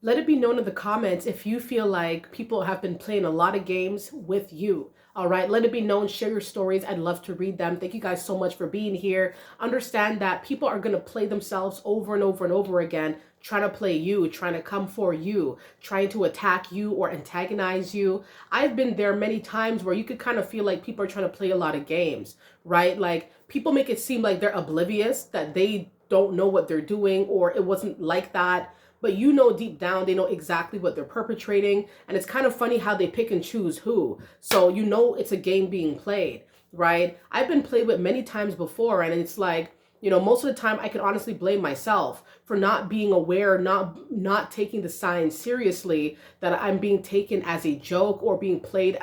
Let it be known in the comments if you feel like people have been playing a lot of games with you. All right, let it be known. Share your stories. I'd love to read them. Thank you guys so much for being here. Understand that people are going to play themselves over and over and over again, trying to play you, trying to come for you, trying to attack you or antagonize you. I've been there many times where you could kind of feel like people are trying to play a lot of games, right? Like people make it seem like they're oblivious, that they don't know what they're doing, or it wasn't like that, but you know deep down they know exactly what they're perpetrating. And it's kind of funny how they pick and choose who. So you know it's a game being played, right? I've been played with many times before, and it's like, most of the time I can honestly blame myself for not being aware, not taking the signs seriously, that I'm being taken as a joke or being played,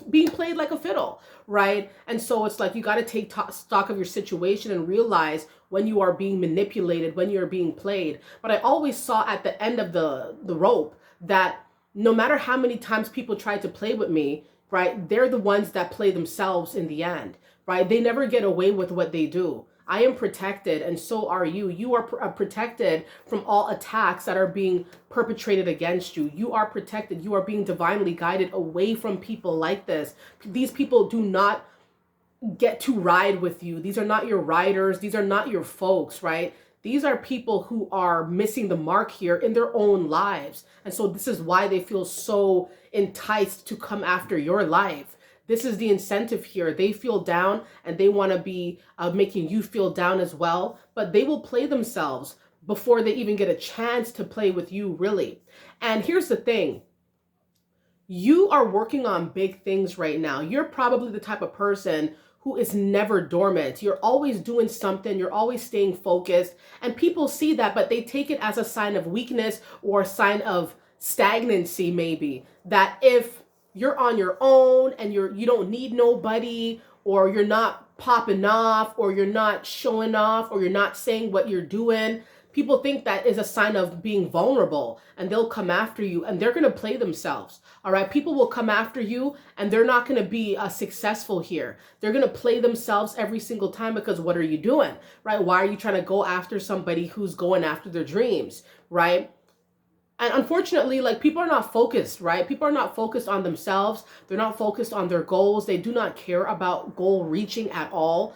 being played like a fiddle, right? And so it's like you got to take stock of your situation and realize when you are being manipulated, when you're being played. But I always saw at the end of the rope that no matter how many times people tried to play with me, right, they're the ones that play themselves in the end, right? They never get away with what they do. I am protected, and so are you. You are protected from all attacks that are being perpetrated against you. You are protected. You are being divinely guided away from people like this. These people do not get to ride with you. These are not your riders. These are not your folks, right? These are people who are missing the mark here in their own lives. And so this is why they feel so enticed to come after your life. This is the incentive here. They feel down and they want to be making you feel down as well, but they will play themselves before they even get a chance to play with you, really. And here's the thing. You are working on big things right now. You're probably the type of person who is never dormant. You're always doing something. You're always staying focused. And people see that, but they take it as a sign of weakness or a sign of stagnancy, maybe. That if you're on your own and you don't need nobody, or you're not popping off, or you're not showing off, or you're not saying what you're doing, people think that is a sign of being vulnerable, and they'll come after you and they're going to play themselves. All right. People will come after you and they're not going to be successful here. They're going to play themselves every single time, because what are you doing? Right? Why are you trying to go after somebody who's going after their dreams? Right? And unfortunately, like, people are not focused, right? People are not focused on themselves. They're not focused on their goals. They do not care about goal reaching at all.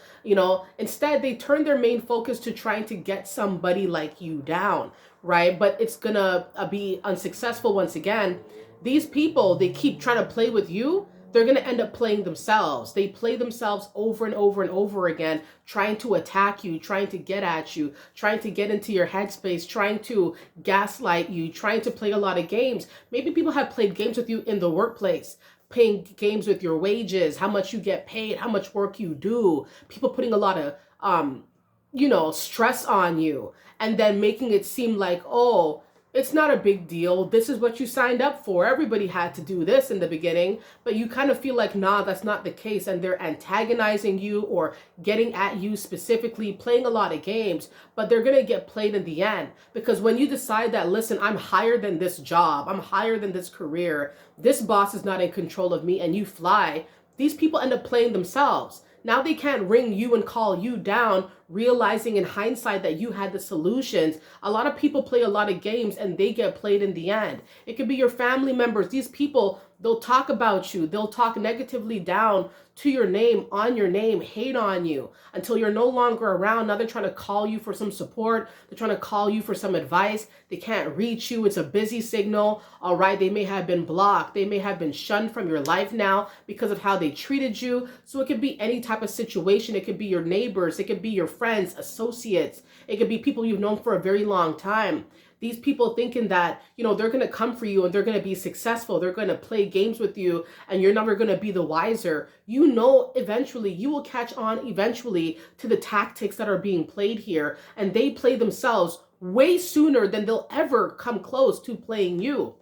Instead, they turn their main focus to trying to get somebody like you down, right? But it's gonna be unsuccessful once again. These people, they keep trying to play with you. They're going to end up playing themselves. They play themselves over and over and over again, trying to attack you, trying to get at you, trying to get into your headspace, trying to gaslight you, trying to play a lot of games. Maybe people have played games with you in the workplace, playing games with your wages, how much you get paid, how much work you do. People putting a lot of stress on you, and then making it seem like, oh, it's not a big deal. This is what you signed up for. Everybody had to do this in the beginning, but you kind of feel like, nah, that's not the case. And they're antagonizing you or getting at you specifically, playing a lot of games, but they're going to get played in the end. Because when you decide that, listen, I'm higher than this job, I'm higher than this career, this boss is not in control of me, and you fly, these people end up playing themselves. Now they can't ring you and call you down, realizing in hindsight that you had the solutions. A lot of people play a lot of games and they get played in the end. It could be your family members. These people, they'll talk about you. They'll talk negatively down to your name, on your name, hate on you until you're no longer around. Now they're trying to call you for some support. They're trying to call you for some advice. They can't reach you. It's a busy signal. All right. They may have been blocked. They may have been shunned from your life now because of how they treated you. So it could be any type of situation. It could be your neighbors. It could be your friends, associates. It could be people you've known for a very long time. These people thinking that, they're going to come for you and they're going to be successful. They're going to play games with you and you're never going to be the wiser. Eventually you will catch on eventually to the tactics that are being played here. And they play themselves way sooner than they'll ever come close to playing you.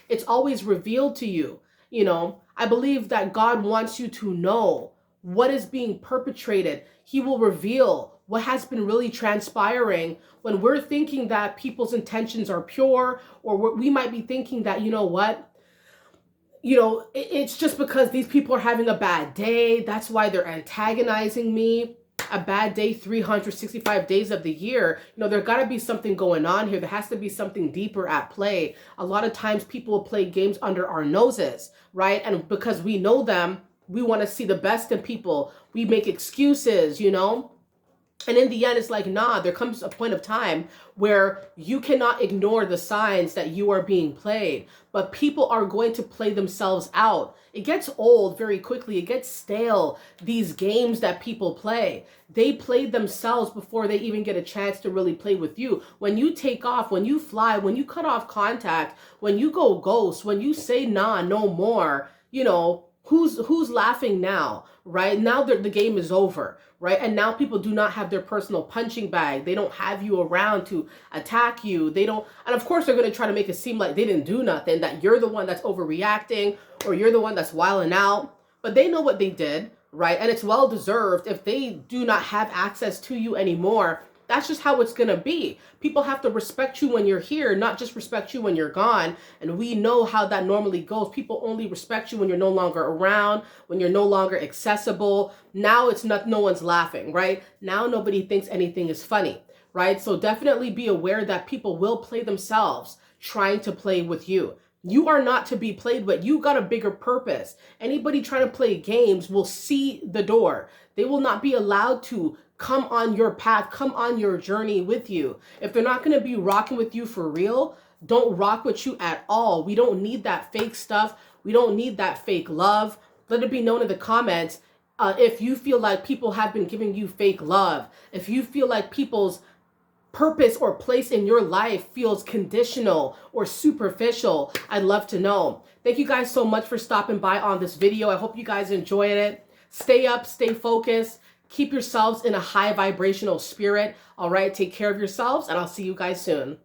It's always revealed to you. I believe that God wants you to know what is being perpetrated. He will reveal what has been really transpiring when we're thinking that people's intentions are pure, or we might be thinking that, it's just because these people are having a bad day. That's why they're antagonizing me. a bad day 365 days of the year. You know, there got to be something going on here. There has to be something deeper at play. A lot of times people will play games under our noses, right? And because we know them, we want to see the best in people. We make excuses, you know? And in the end, it's like, nah, there comes a point of time where you cannot ignore the signs that you are being played. But people are going to play themselves out. It gets old very quickly. It gets stale, these games that people play. They play themselves before they even get a chance to really play with you. When you take off, when you fly, when you cut off contact, when you go ghost, when you say, nah, no more, you know, who's laughing now, right? Now the game is over, right? And now people do not have their personal punching bag. They don't have you around to attack you. They don't, and of course they're going to try to make it seem like they didn't do nothing, that you're the one that's overreacting or you're the one that's wilding out. But they know what they did, right? And it's well deserved. If they do not have access to you anymore, that's just how it's going to be. People have to respect you when you're here, not just respect you when you're gone. And we know how that normally goes. People only respect you when you're no longer around, when you're no longer accessible. Now it's not, no one's laughing, right? Now nobody thinks anything is funny, right? So definitely be aware that people will play themselves trying to play with you. You are not to be played with. You got a bigger purpose. Anybody trying to play games will see the door. They will not be allowed to come on your path, come on your journey with you. If they're not going to be rocking with you for real, don't rock with you at all. We don't need that fake stuff. We don't need that fake love. Let it be known in the comments if you feel like people have been giving you fake love, if you feel like people's purpose or place in your life feels conditional or superficial. I'd love to know. Thank you guys so much for stopping by on this video. I hope you guys enjoyed it. Stay up, stay focused. Keep yourselves in a high vibrational spirit. All right, take care of yourselves, and I'll see you guys soon.